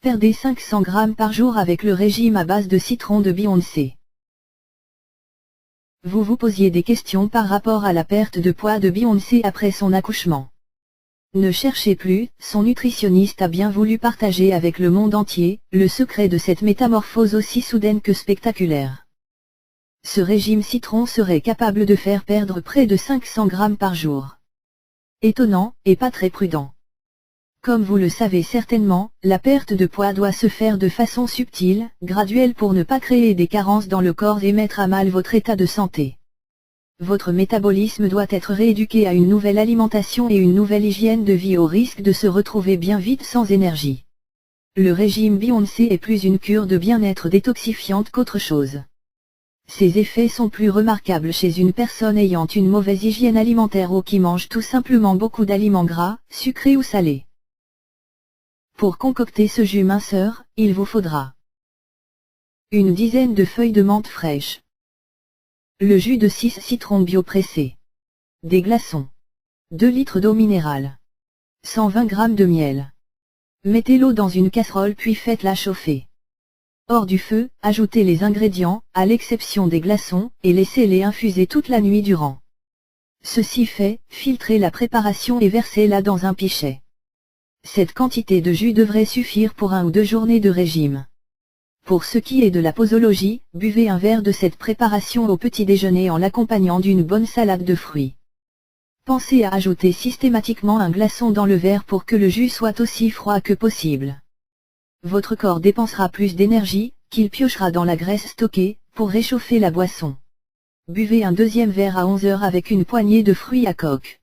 Perdez 500 grammes par jour avec le régime à base de citron de Beyoncé. Vous vous posiez des questions par rapport à la perte de poids de Beyoncé après son accouchement. Ne cherchez plus, son nutritionniste a bien voulu partager avec le monde entier, le secret de cette métamorphose aussi soudaine que spectaculaire. Ce régime citron serait capable de faire perdre près de 500 grammes par jour. Étonnant, et pas très prudent. Comme vous le savez certainement, la perte de poids doit se faire de façon subtile, graduelle pour ne pas créer des carences dans le corps et mettre à mal votre état de santé. Votre métabolisme doit être rééduqué à une nouvelle alimentation et une nouvelle hygiène de vie au risque de se retrouver bien vite sans énergie. Le régime Beyoncé est plus une cure de bien-être détoxifiante qu'autre chose. Ses effets sont plus remarquables chez une personne ayant une mauvaise hygiène alimentaire ou qui mange tout simplement beaucoup d'aliments gras, sucrés ou salés. Pour concocter ce jus minceur, il vous faudra une dizaine de feuilles de menthe fraîches, le jus de 6 citrons bio pressés, des glaçons, 2 litres d'eau minérale, 120 g de miel. Mettez l'eau dans une casserole puis faites-la chauffer. Hors du feu, ajoutez les ingrédients, à l'exception des glaçons, et laissez-les infuser toute la nuit durant. Ceci fait, filtrez la préparation et versez-la dans un pichet. Cette quantité de jus devrait suffire pour 1 ou 2 journées de régime. Pour ce qui est de la posologie, buvez un verre de cette préparation au petit déjeuner en l'accompagnant d'une bonne salade de fruits. Pensez à ajouter systématiquement un glaçon dans le verre pour que le jus soit aussi froid que possible. Votre corps dépensera plus d'énergie, qu'il piochera dans la graisse stockée, pour réchauffer la boisson. Buvez un deuxième verre à 11 h avec une poignée de fruits à coque.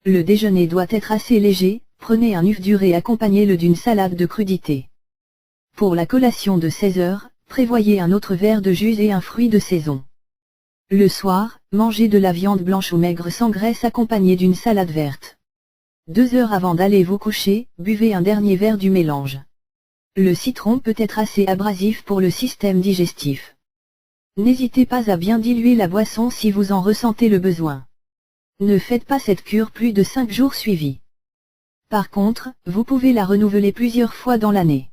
Le déjeuner doit être assez léger, prenez un œuf dur et accompagnez-le d'une salade de crudités. Pour la collation de 16 h, prévoyez un autre verre de jus et un fruit de saison. Le soir, mangez de la viande blanche ou maigre sans graisse accompagnée d'une salade verte. 2 heures avant d'aller vous coucher, buvez un dernier verre du mélange. Le citron peut être assez abrasif pour le système digestif. N'hésitez pas à bien diluer la boisson si vous en ressentez le besoin. Ne faites pas cette cure plus de 5 jours suivis. Par contre, vous pouvez la renouveler plusieurs fois dans l'année.